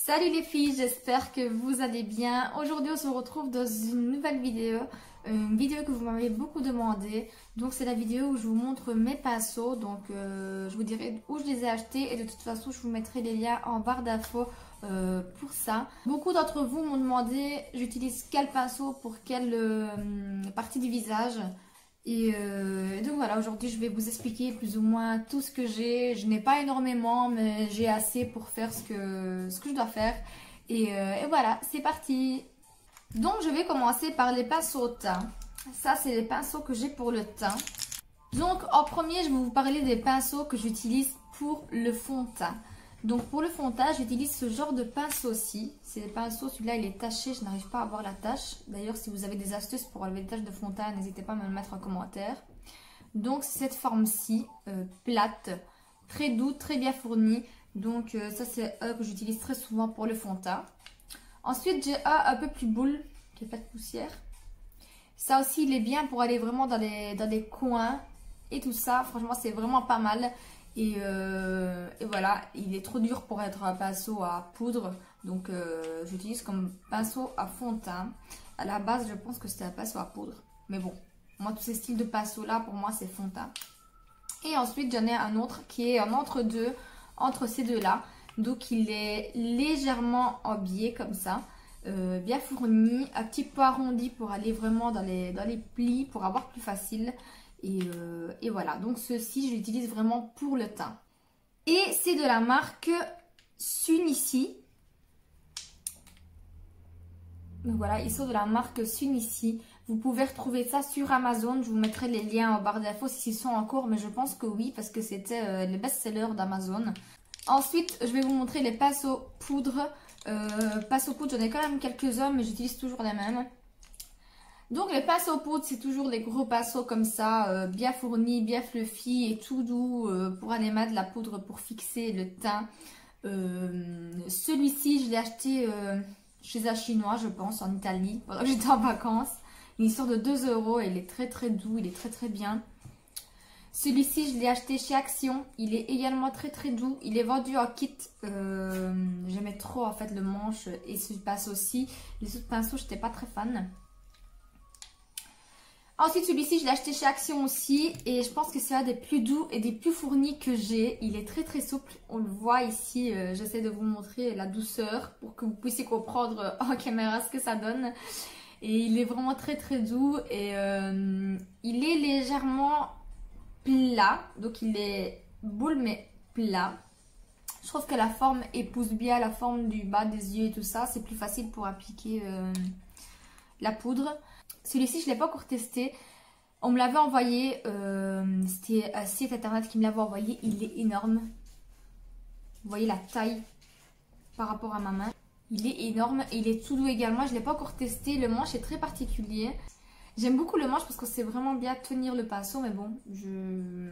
Salut les filles, j'espère que vous allez bien. Aujourd'hui on se retrouve dans une nouvelle vidéo, une vidéo que vous m'avez beaucoup demandé. Donc c'est la vidéo où je vous montre mes pinceaux, donc je vous dirai où je les ai achetés et de toute façon je vous mettrai les liens en barre d'infos pour ça. Beaucoup d'entre vous m'ont demandé j'utilise quel pinceau pour quelle partie du visage. Et donc voilà, aujourd'hui je vais vous expliquer plus ou moins tout ce que j'ai. Je n'ai pas énormément, mais j'ai assez pour faire ce que je dois faire. Et voilà, c'est parti. Donc je vais commencer par les pinceaux teint. Ça c'est les pinceaux que j'ai pour le teint. Donc en premier je vais vous parler des pinceaux que j'utilise pour le fond de teint. Donc pour le fond de teint, j'utilise ce genre de pinceau-ci. C'est des pinceaux, celui-là il est taché, je n'arrive pas à voir la tache. D'ailleurs si vous avez des astuces pour enlever les taches de fond de teint, n'hésitez pas à me le mettre en commentaire. Donc c'est cette forme-ci, plate, très doux, très bien fournie. Donc ça c'est un que j'utilise très souvent pour le fond de teint. Ensuite j'ai un peu plus boule, qui est fait de poussière. Ça aussi il est bien pour aller vraiment dans les coins et tout ça. Franchement c'est vraiment pas mal. Et voilà, il est trop dur pour être un pinceau à poudre. Donc j'utilise comme pinceau à fond de teint. À la base je pense que c'était un pinceau à poudre. Mais bon, moi tous ces styles de pinceaux là pour moi c'est fond de teint. Et ensuite j'en ai un autre qui est un entre-deux, entre ces deux là. Donc il est légèrement habillé comme ça. Bien fourni, un petit peu arrondi pour aller vraiment dans les plis pour avoir plus facile. Et voilà, donc ceci je l'utilise vraiment pour le teint. Et c'est de la marque Sunici. Donc voilà, ils sont de la marque Sunici. Vous pouvez retrouver ça sur Amazon. Je vous mettrai les liens en barre d'infos s'ils sont en cours. Mais je pense que oui, parce que c'était le best-seller d'Amazon. Ensuite, je vais vous montrer les pinceaux poudre. Pinceaux poudre, j'en ai quand même quelques-uns, mais j'utilise toujours les mêmes. Donc les pinceaux poudre, c'est toujours les gros pinceaux comme ça, bien fournis, bien fluffy et tout doux pour aller mettre de la poudre pour fixer le teint. Celui-ci, je l'ai acheté chez un chinois, je pense, en Italie, pendant que j'étais en vacances. Il sort de 2 € et il est très très doux, il est très très bien. Celui-ci, je l'ai acheté chez Action, il est également très très doux. Il est vendu en kit, j'aimais trop en fait le manche et ce pinceau aussi. Les autres pinceaux, je n'étais pas très fan. Ensuite, celui-ci, je l'ai acheté chez Action aussi. Et je pense que c'est un des plus doux et des plus fournis que j'ai. Il est très très souple. On le voit ici. J'essaie de vous montrer la douceur pour que vous puissiez comprendre en caméra ce que ça donne. Et il est vraiment très très doux. Et il est légèrement plat. Donc il est boule mais plat. Je trouve que la forme épouse bien la forme du bas des yeux et tout ça. C'est plus facile pour appliquer la poudre. Celui-ci, je ne l'ai pas encore testé. On me l'avait envoyé. C'était un site internet qui me l'avait envoyé. Il est énorme. Vous voyez la taille par rapport à ma main. Il est énorme. Et il est tout doux également. Je ne l'ai pas encore testé. Le manche est très particulier. J'aime beaucoup le manche parce que c'est vraiment bien tenir le pinceau. Mais bon, je ne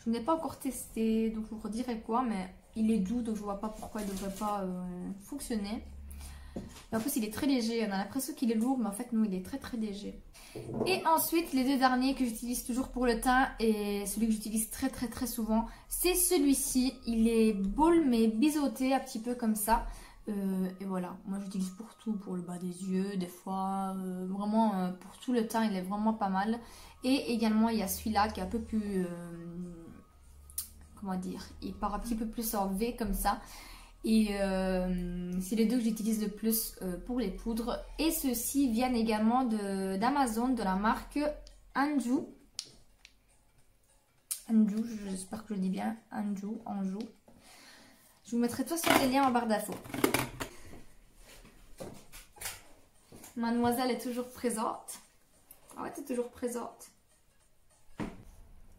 l'ai pas encore testé. Donc je vous redirai quoi. Mais il est doux. Donc je ne vois pas pourquoi il ne devrait pas fonctionner. En plus il est très léger, on a l'impression qu'il est lourd mais en fait non, il est très très léger. Et ensuite les deux derniers que j'utilise toujours pour le teint et celui que j'utilise très très très souvent, c'est celui-ci. Il est boule mais biseauté un petit peu comme ça. Et voilà, moi j'utilise pour tout, pour le bas des yeux des fois, vraiment pour tout le teint il est vraiment pas mal. Et également il y a celui-là qui est un peu plus, comment dire, il part un petit peu plus en V comme ça. Et c'est les deux que j'utilise le plus pour les poudres. Et ceux-ci viennent également d'Amazon, de la marque Anju. Anju, j'espère que je le dis bien. Anju. Je vous mettrai tous les liens en barre d'infos. Mademoiselle est toujours présente. Ah ouais, t'es toujours présente.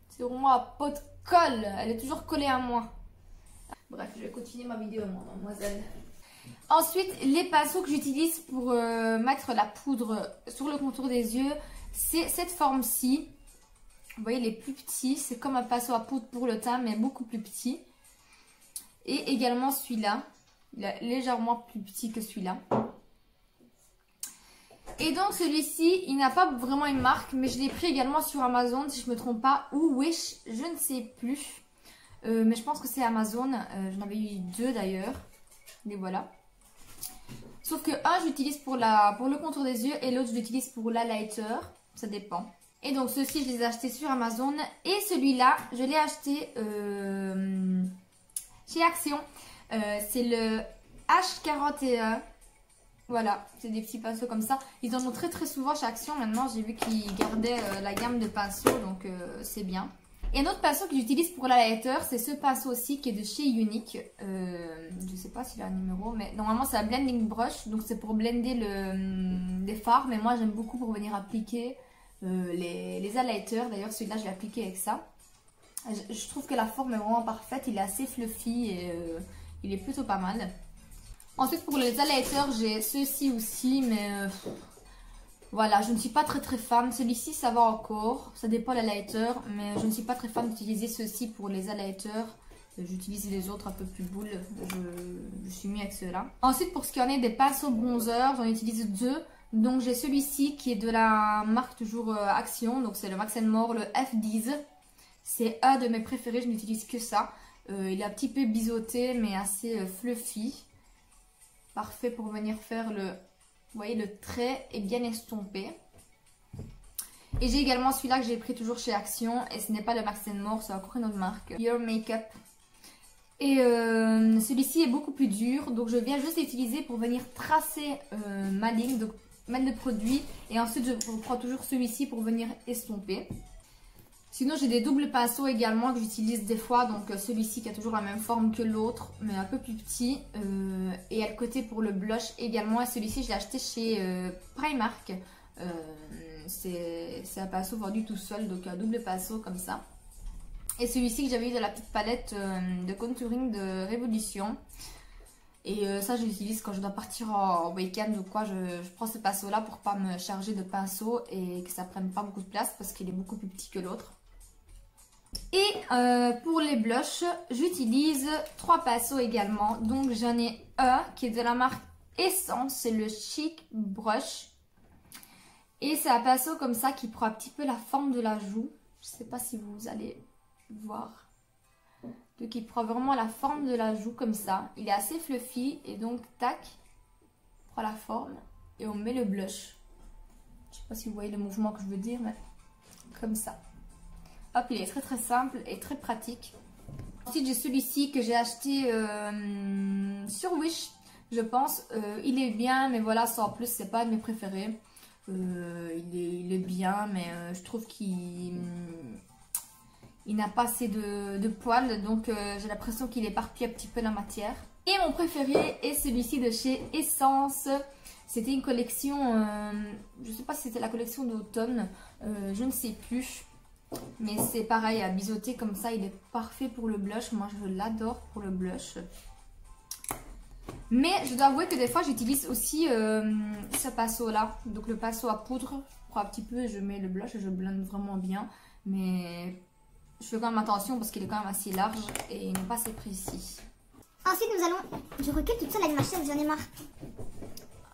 C'est vraiment un pot de colle. Elle est toujours collée à moi. Bref, je vais continuer ma vidéo, moi, mademoiselle. Ensuite, les pinceaux que j'utilise pour mettre la poudre sur le contour des yeux, c'est cette forme-ci. Vous voyez, il est plus petit. C'est comme un pinceau à poudre pour le teint, mais beaucoup plus petit. Et également celui-là. Il est légèrement plus petit que celui-là. Et donc, celui-ci, il n'a pas vraiment une marque, mais je l'ai pris également sur Amazon, si je ne me trompe pas, ou Wish, je ne sais plus. Mais je pense que c'est Amazon. J'en avais eu 2 d'ailleurs. Les voilà. Sauf que un j'utilise pour le contour des yeux et l'autre je l'utilise pour l'highlighter. Ça dépend. Et donc ceux-ci je les ai achetés sur Amazon. Et celui-là je l'ai acheté chez Action. C'est le H41. Voilà, c'est des petits pinceaux comme ça. Ils en ont très très souvent chez Action. Maintenant j'ai vu qu'ils gardaient la gamme de pinceaux. Donc c'est bien. Et un autre pinceau que j'utilise pour l'highlighter, c'est ce pinceau aussi qui est de chez Unique. Je ne sais pas s'il a un numéro, mais normalement c'est un blending brush. Donc c'est pour blender les fards. Mais moi j'aime beaucoup pour venir appliquer les highlighters. D'ailleurs celui-là je l'ai appliqué avec ça. Je trouve que la forme est vraiment parfaite. Il est assez fluffy et il est plutôt pas mal. Ensuite pour les highlighters j'ai ceux-ci aussi, mais... voilà, je ne suis pas très fan. Celui-ci, ça va encore. Ça dépend de l'highlighter. Mais je ne suis pas très fan d'utiliser ceux-ci pour les highlighters. J'utilise les autres un peu plus boules. Je suis mis avec ceux-là. Ensuite, pour ce qui en est des pinceaux bronzer, j'en utilise deux. Donc, j'ai celui-ci qui est de la marque toujours Action. Donc, c'est le Max More, le F10. C'est un de mes préférés. Je n'utilise que ça. Il est un petit peu biseauté, mais assez fluffy. Parfait pour venir faire le... Vous voyez, le trait est bien estompé. Et j'ai également celui-là que j'ai pris toujours chez Action. Et ce n'est pas le Max More, c'est encore une autre marque. Your Makeup. Et celui-ci est beaucoup plus dur. Donc je viens juste l'utiliser pour venir tracer ma ligne. Donc mettre le produit. Et ensuite je prends toujours celui-ci pour venir estomper. Sinon j'ai des doubles pinceaux également que j'utilise des fois. Donc celui-ci qui a toujours la même forme que l'autre, mais un peu plus petit. Et à le côté pour le blush également. Et celui-ci je l'ai acheté chez Primark. C'est un pinceau vendu tout seul, donc un double pinceau comme ça. Et celui-ci que j'avais eu de la petite palette de contouring de Révolution. Et ça je l'utilise quand je dois partir en week-end ou quoi. Je prends ce pinceau là pour pas me charger de pinceau et que ça prenne pas beaucoup de place parce qu'il est beaucoup plus petit que l'autre. Et pour les blushs, j'utilise 3 pinceaux également. Donc j'en ai un qui est de la marque Essence, c'est le Chic Brush. Et c'est un pinceau comme ça qui prend un petit peu la forme de la joue. Je ne sais pas si vous allez voir. Donc il prend vraiment la forme de la joue comme ça. Il est assez fluffy et donc tac, on prend la forme et on met le blush. Je ne sais pas si vous voyez le mouvement que je veux dire, mais comme ça. Hop, il est très simple et très pratique. Ensuite, j'ai celui-ci que j'ai acheté sur Wish, je pense. Il est bien, mais voilà, ça en plus, c'est pas un de mes préférés. Il est bien, mais je trouve qu'il n'a pas assez de poils. Donc, j'ai l'impression qu'il éparpille un petit peu la matière. Et mon préféré est celui-ci de chez Essence. C'était une collection, je ne sais pas si c'était la collection d'automne, je ne sais plus. Mais c'est pareil, à biseauter comme ça, il est parfait pour le blush. Moi, je l'adore pour le blush. Mais je dois avouer que des fois, j'utilise aussi ce pinceau-là. Donc le pinceau à poudre, je prends un petit peu et je mets le blush et je blende vraiment bien. Mais je fais quand même attention parce qu'il est quand même assez large et il n'est pas assez précis. Ensuite, nous allons... Je recule toute seule avec ma chaise, j'en ai marre.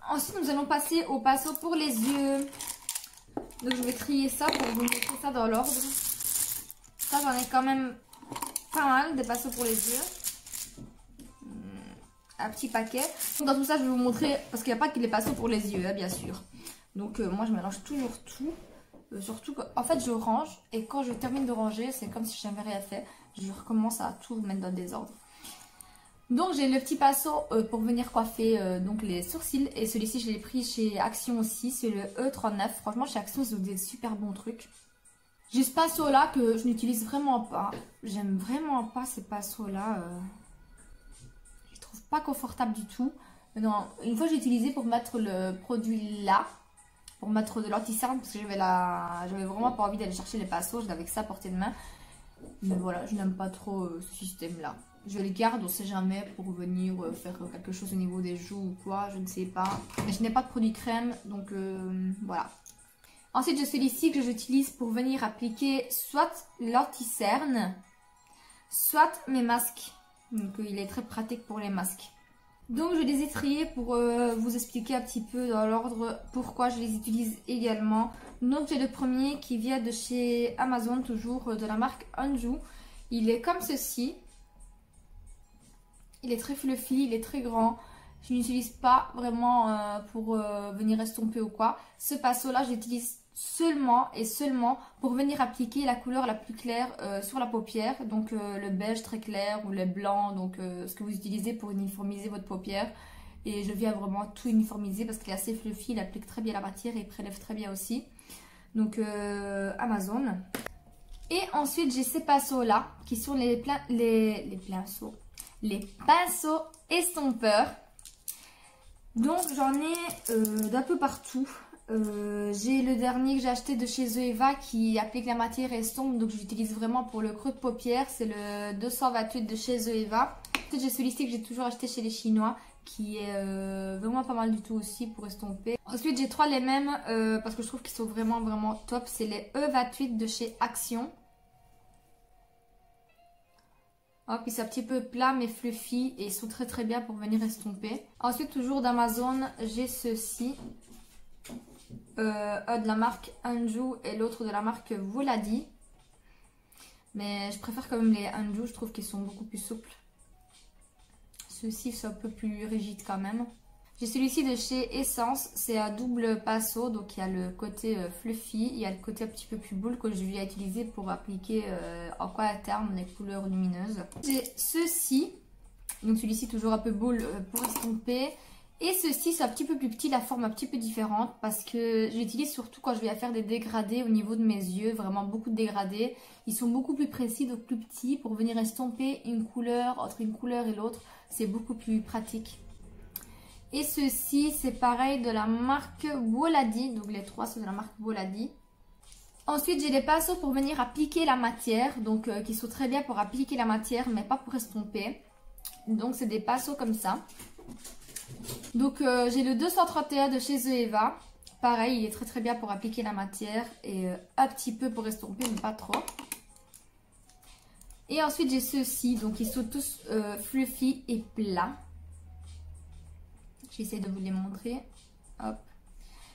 Ensuite, nous allons passer au pinceau pour les yeux. Donc je vais trier ça pour vous montrer ça dans l'ordre. Ça j'en ai quand même pas mal des pinceaux pour les yeux. Un petit paquet. Donc dans tout ça je vais vous montrer, parce qu'il n'y a pas que les pinceaux pour les yeux hein, bien sûr. Donc moi je mélange toujours tout. Surtout qu'en fait je range et quand je termine de ranger c'est comme si je n'avais rien fait. Je recommence à tout mettre dans le désordre. Donc j'ai le petit pinceau pour venir coiffer donc les sourcils. Et celui-ci je l'ai pris chez Action aussi. C'est le E39. Franchement chez Action ils ont des super bons trucs. J'ai ce pinceau là que je n'utilise vraiment pas. J'aime vraiment pas ces pinceaux là. Je les trouve pas confortables du tout. Non, une fois j'ai utilisé pour mettre le produit là. Pour mettre de l'anti-cerne parce que j'avais vraiment pas envie d'aller chercher les pinceaux. Je l'avais que ça à portée de main. Mais voilà, je n'aime pas trop ce système là. Je les garde, on sait jamais, pour venir faire quelque chose au niveau des joues ou quoi, je ne sais pas. Mais je n'ai pas de produit crème, donc voilà. Ensuite, j'ai celui-ci que j'utilise pour venir appliquer soit l'anti-cerne, soit mes masques. Donc il est très pratique pour les masques. Donc je les ai triés pour vous expliquer un petit peu dans l'ordre pourquoi je les utilise également. Donc j'ai le premier qui vient de chez Amazon, toujours de la marque Anju. Il est comme ceci. Il est très fluffy, il est très grand. Je n'utilise pas vraiment pour venir estomper ou quoi. Ce pinceau là, j'utilise seulement et seulement pour venir appliquer la couleur la plus claire sur la paupière. Donc le beige très clair ou le blanc, donc ce que vous utilisez pour uniformiser votre paupière. Et je viens vraiment tout uniformiser parce qu'il est assez fluffy, il applique très bien la matière et il prélève très bien aussi. Donc Amazon. Et ensuite j'ai ces pinceaux là qui sont les pinceaux estompeurs. Donc j'en ai d'un peu partout. J'ai le dernier que j'ai acheté de chez Zoeva qui applique la matière et estompe, donc j'utilise vraiment pour le creux de paupière. C'est le 228 de chez Zoeva. Ensuite j'ai celui-ci que j'ai toujours acheté chez les Chinois qui est vraiment pas mal du tout aussi pour estomper. Ensuite j'ai trois les mêmes parce que je trouve qu'ils sont vraiment top. C'est les E28 de chez Action. Oh, puis c'est un petit peu plat mais fluffy et ils sont très bien pour venir estomper. Ensuite toujours d'Amazon j'ai ceux-ci. Un de la marque Anju et l'autre de la marque Voladi. Mais je préfère quand même les Anju, je trouve qu'ils sont beaucoup plus souples. Ceux-ci sont un peu plus rigides quand même. J'ai celui-ci de chez Essence, c'est un double pinceau, donc il y a le côté fluffy, il y a le côté un petit peu plus boule que je vais utiliser pour appliquer en coin interne les couleurs lumineuses. J'ai ceux-ci, donc celui-ci toujours un peu boule pour estomper. Et ceci c'est un petit peu plus petit, la forme un petit peu différente parce que j'utilise surtout quand je vais faire des dégradés au niveau de mes yeux, vraiment beaucoup de dégradés. Ils sont beaucoup plus précis, donc plus petits pour venir estomper une couleur entre une couleur et l'autre, c'est beaucoup plus pratique. Et ceci c'est pareil de la marque Voladi, donc les trois sont de la marque Voladi. Ensuite j'ai des pinceaux pour venir appliquer la matière, donc qui sont très bien pour appliquer la matière mais pas pour estomper. Donc c'est des pinceaux comme ça. Donc j'ai le 231 de chez Zoeva. Pareil, il est très bien pour appliquer la matière et un petit peu pour estomper, mais pas trop. Et ensuite j'ai ceux-ci, donc ils sont tous fluffy et plats. J'essaie de vous les montrer. Hop.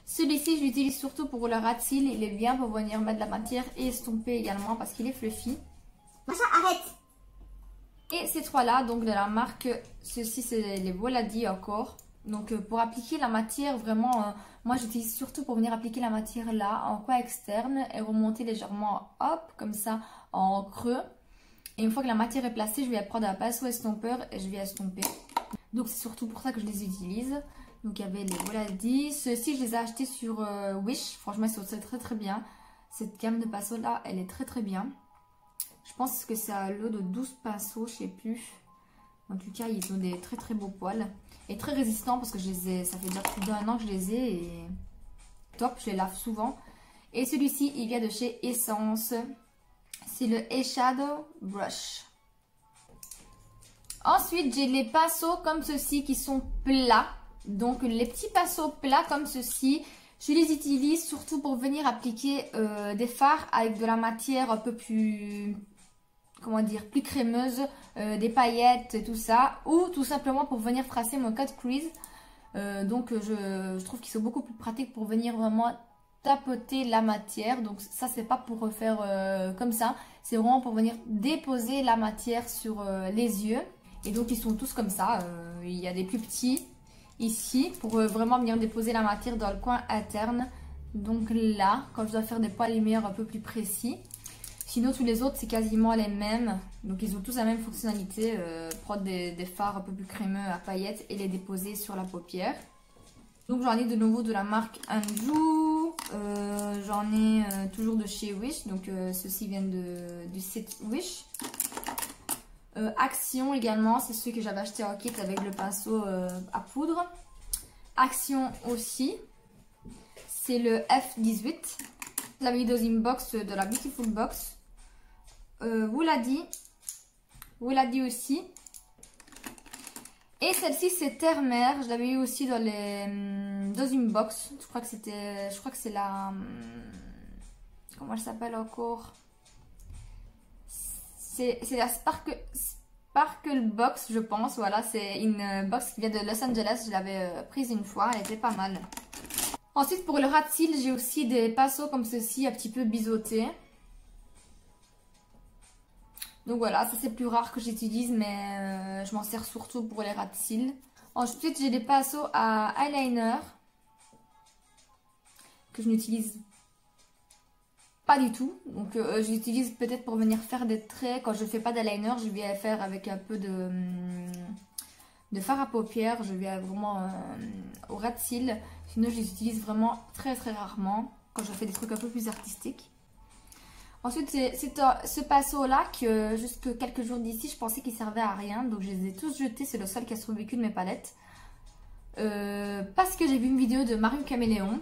Celui-ci je l'utilise surtout pour le ras de cils, il est bien pour venir mettre de la matière et estomper également parce qu'il est fluffy. Macha, arrête! Et ces trois-là, donc de la marque, ceux-ci c'est les Voladi encore. Donc pour appliquer la matière, vraiment, moi j'utilise surtout pour venir appliquer la matière là, en coin externe et remonter légèrement, hop, comme ça, en creux. Et une fois que la matière est placée, je vais prendre un pinceau estompeur et je vais estomper. Donc c'est surtout pour ça que je les utilise. Donc il y avait les Voladi. Ceux-ci je les ai achetés sur Wish. Franchement ils sont très bien. Cette gamme de pinceaux là, elle est très bien. Je pense que c'est un lot de 12 pinceaux, je sais plus. En tout cas, ils ont des très beaux poils. Et très résistants parce que je les ai, ça fait déjà plus d'1 an que je les ai. Et top, je les lave souvent. Et celui-ci, il vient de chez Essence. C'est le Eyeshadow Brush. Ensuite, j'ai les pinceaux comme ceci qui sont plats. Donc, les petits pinceaux plats comme ceci, je les utilise surtout pour venir appliquer des fards avec de la matière un peu plus, comment dire, plus crémeuse, des paillettes et tout ça. Ou tout simplement pour venir tracer mon cut crease. Donc, je trouve qu'ils sont beaucoup plus pratiques pour venir vraiment tapoter la matière. Donc ça c'est pas pour refaire comme ça, c'est vraiment pour venir déposer la matière sur les yeux. Et donc ils sont tous comme ça, il y a des plus petits ici pour vraiment venir déposer la matière dans le coin interne. Donc là, quand je dois faire des poils lumière un peu plus précis. Sinon tous les autres c'est quasiment les mêmes, donc ils ont tous la même fonctionnalité, prendre des fards un peu plus crémeux à paillettes et les déposer sur la paupière. Donc j'en ai de nouveau de la marque Anju, j'en ai toujours de chez Wish, donc ceux-ci viennent du site Wish. Action également, c'est ceux que j'avais acheté en kit avec le pinceau à poudre. Action aussi, c'est le F18. Je l'avais eu dans une box de la Beautiful Box. Voladi aussi. Et celle-ci c'est Terre-Mer, je l'avais eu aussi dans une box. Je crois que c'est la, comment elle s'appelle encore? C'est la Sparkle Box, je pense. Voilà, c'est une box qui vient de Los Angeles. Je l'avais prise une fois, elle était pas mal. Ensuite pour le ras de cils, j'ai aussi des pinceaux comme ceci, un petit peu biseautés. Donc voilà, ça c'est plus rare que j'utilise, mais je m'en sers surtout pour les ras de cils. Ensuite, j'ai des pinceaux à eyeliner que je n'utilise pas du tout. Donc je l'utilise peut-être pour venir faire des traits. Quand je fais pas d'eyeliner, je vais faire avec un peu de fard à paupières. Je vais vraiment au ras de cils. Sinon, je les utilise vraiment très très rarement quand je fais des trucs un peu plus artistiques. Ensuite, c'est ce pinceau-là que jusque quelques jours d'ici, je pensais qu'il servait à rien. Donc, je les ai tous jetés. C'est le seul qui a survécu de mes palettes. Parce que j'ai vu une vidéo de Marie Caméléon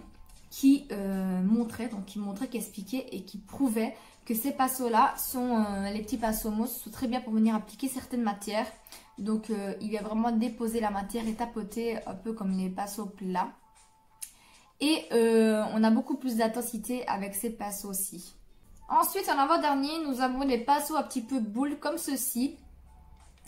qui qui expliquait et qui prouvait que ces pinceaux-là sont, les petits pinceaux mousse, sont très bien pour venir appliquer certaines matières. Donc, il vient vraiment déposer la matière et tapoter un peu comme les pinceaux plats. Et on a beaucoup plus d'intensité avec ces pinceaux-ci. Ensuite, en avant-dernier, nous avons les pinceaux un petit peu boules comme ceci.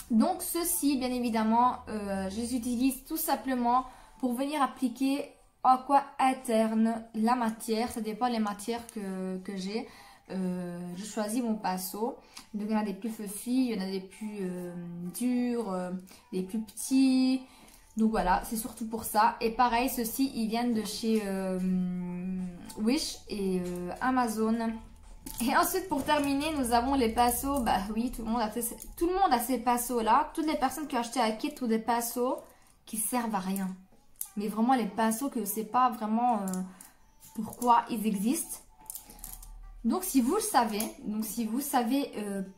Donc ceux-ci, bien évidemment, je les utilise tout simplement pour venir appliquer en coin interne la matière. Ça dépend des matières que j'ai. Je choisis mon pinceau. Donc il y en a des plus fluffy, il y en a des plus durs, des plus petits. Donc voilà, c'est surtout pour ça. Et pareil, ceux-ci, ils viennent de chez Wish et Amazon. Et ensuite, pour terminer, nous avons les pinceaux. Bah oui, tout le monde a ces pinceaux-là. Toutes les personnes qui ont acheté à Kit ont des pinceaux qui servent à rien. Mais vraiment, les pinceaux que je ne sais pas vraiment pourquoi ils existent. Donc, si vous le savez,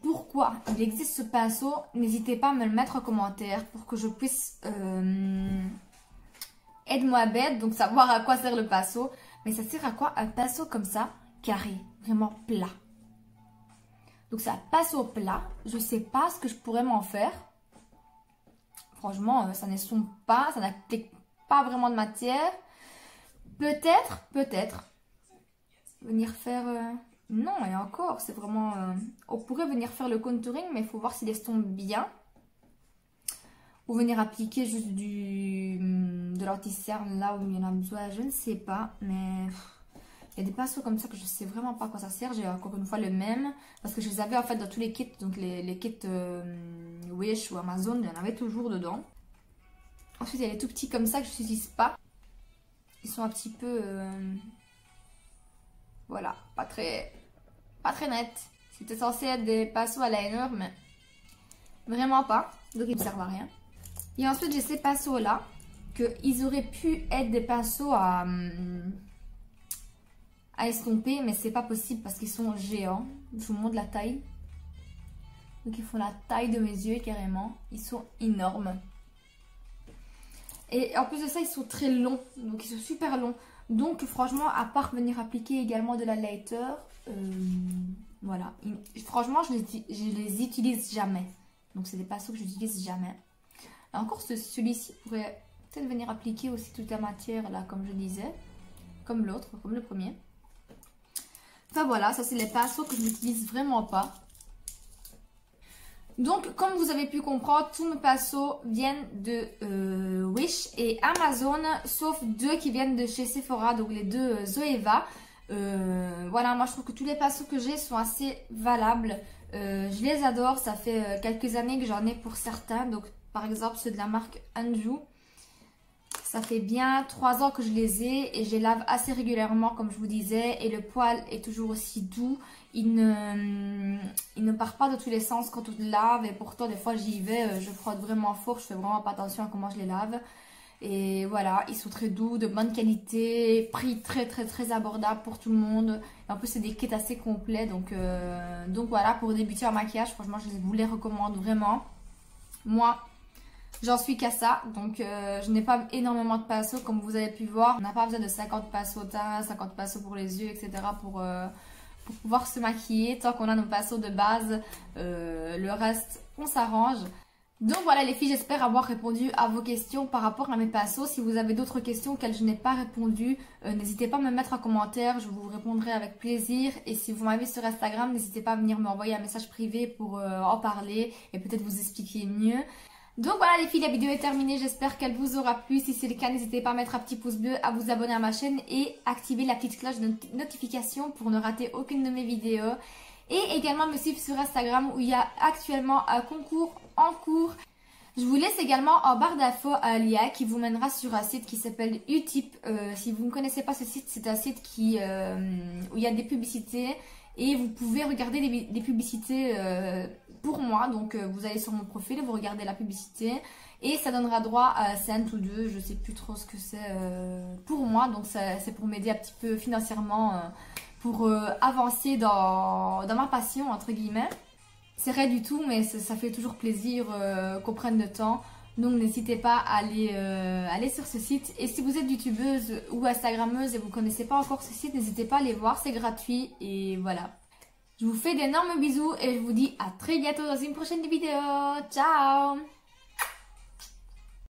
pourquoi il existe ce pinceau, n'hésitez pas à me le mettre en commentaire pour que je puisse être moi bête, donc savoir à quoi sert le pinceau. Mais ça sert à quoi un pinceau comme ça, carré, vraiment plat. Donc c'est un pinceau plat. Je ne sais pas ce que je pourrais m'en faire. Franchement, ça n'estompe pas, ça n'applique pas vraiment de matière. Peut-être, venir faire... Non, et encore, c'est vraiment... On pourrait venir faire le contouring, mais il faut voir s'il estompe bien. Ou venir appliquer juste de l'anti-cerne là où il y en a besoin, je ne sais pas, mais... Il y a des pinceaux comme ça que je sais vraiment pas à quoi ça sert. J'ai encore une fois le même. Parce que je les avais en fait dans tous les kits. Donc les kits Wish ou Amazon, il y en avait toujours dedans. Ensuite, il y a les tout petits comme ça que je n'utilise pas. Ils sont un petit peu... voilà, pas très nets. C'était censé être des pinceaux à liner, mais vraiment pas. Donc ils ne servent à rien. Et ensuite, j'ai ces pinceaux là. Qu'ils auraient pu être des pinceaux à estomper, mais c'est pas possible parce qu'ils sont géants. Je vous montre la taille. Donc ils font la taille de mes yeux carrément. Ils sont énormes. Et en plus de ça, ils sont très longs. Donc ils sont super longs. Donc franchement, à part venir appliquer également de la lighter, voilà. Franchement, je les utilise jamais. Donc c'est des pinceaux que je n'utilise jamais. Et encore celui-ci pourrait peut-être venir appliquer aussi toute la matière là, comme je disais. Comme l'autre, comme le premier. Enfin voilà, ça c'est les pinceaux que je n'utilise vraiment pas. Donc comme vous avez pu comprendre, tous mes pinceaux viennent de Wish et Amazon, sauf deux qui viennent de chez Sephora, donc les deux Zoeva. Voilà, moi je trouve que tous les pinceaux que j'ai sont assez valables. Je les adore, ça fait quelques années que j'en ai pour certains. Donc par exemple ceux de la marque Anju. Ça fait bien 3 ans que je les ai et je les lave assez régulièrement comme je vous disais. Et le poil est toujours aussi doux. Il ne part pas de tous les sens quand on le lave. Et pourtant des fois j'y vais, je frotte vraiment fort. Je fais vraiment pas attention à comment je les lave. Et voilà, ils sont très doux, de bonne qualité. Prix très abordable pour tout le monde. Et en plus c'est des kits assez complets. Donc voilà, pour débuter en maquillage, franchement je vous les recommande vraiment. Moi... j'en suis qu'à ça, donc je n'ai pas énormément de pinceaux comme vous avez pu voir. On n'a pas besoin de 50 pinceaux au teint, 50 pinceaux pour les yeux, etc. pour pouvoir se maquiller. Tant qu'on a nos pinceaux de base, le reste, on s'arrange. Donc voilà les filles, j'espère avoir répondu à vos questions par rapport à mes pinceaux. Si vous avez d'autres questions auxquelles je n'ai pas répondu, n'hésitez pas à me mettre en commentaire, je vous répondrai avec plaisir. Et si vous m'avez sur Instagram, n'hésitez pas à venir m'envoyer un message privé pour en parler et peut-être vous expliquer mieux. Donc voilà les filles, la vidéo est terminée, j'espère qu'elle vous aura plu. Si c'est le cas, n'hésitez pas à mettre un petit pouce bleu, à vous abonner à ma chaîne et activer la petite cloche de notification pour ne rater aucune de mes vidéos. Et également me suivre sur Instagram où il y a actuellement un concours en cours. Je vous laisse également en barre d'infos un lien qui vous mènera sur un site qui s'appelle Utip. Si vous ne connaissez pas ce site, c'est un site où il y a des publicités et vous pouvez regarder des publicités pour moi. Donc vous allez sur mon profil, vous regardez la publicité et ça donnera droit à 1 ou 2, je sais plus trop ce que c'est pour moi. Donc c'est pour m'aider un petit peu financièrement pour avancer dans ma passion entre guillemets. C'est rien du tout, mais ça fait toujours plaisir qu'on prenne le temps. Donc n'hésitez pas à aller sur ce site. Et si vous êtes youtubeuse ou instagrammeuse et vous ne connaissez pas encore ce site, n'hésitez pas à aller voir, c'est gratuit. Et voilà. Je vous fais d'énormes bisous et je vous dis à très bientôt dans une prochaine vidéo. Ciao!